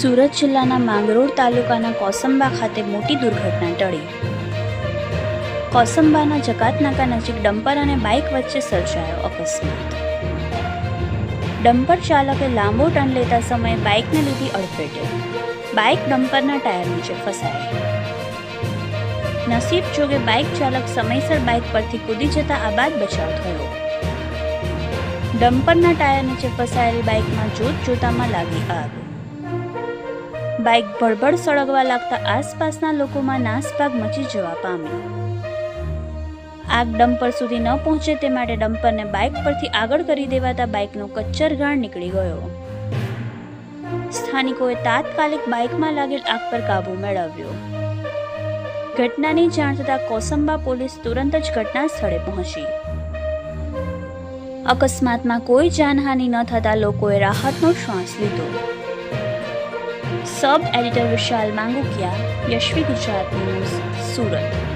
સુરત જિલ્લાના માંગરોળ તાલુકાના કોસંબા ખાતે મોટી દુર્ઘટના ટળી. કોસંબાના જકાતનાકા નજીક ડમ્પર અને બાઇક વચ્ચે સર્જાયો અકસ્માત. ડમ્પર ચાલકે લાંબો ટર્ન લેતા સમયે બાઇકને લીધી અડફેટે. બાઇક ડમ્પરના ટાયર નીચે ફસાઈ. નસીબ જોગે બાઇક ચાલક સમયસર બાઇક પરથી કૂદી જતા આબાદ બચાવ થયો. ડમ્પરના ટાયર નીચે ફસાયેલી બાઇકમાં જોતામાં લાગી આગ. બાઇક ભડભડ સળગવા લાગતા આસપાસના લોકોમાં નાસભાગ મચી જવા પામી. આગ ડમ્પર સુધી ન પહોંચે તે માટે ડમ્પરને બાઇક પરથી આગળ કરી દેવાતા બાઇકનો કચ્ચરઘાણ નીકળી ગયો. સ્થાનિકોએ તાત્કાલિક બાઇકમાં લાગેલ આગ પર કાબૂ મેળવ્યો. ઘટનાની જાણ થતાં કોસંબા પોલીસ તુરંત જ ઘટના સ્થળે પહોંચી. અકસ્માતમાં કોઈ જાનહાનિ ન થતા લોકોએ રાહતનો શ્વાસ લીધો. સબ એડિટર વિશાલ માંગુકિયા, યશવી ગુજરાત ન્યૂઝ, સુરત.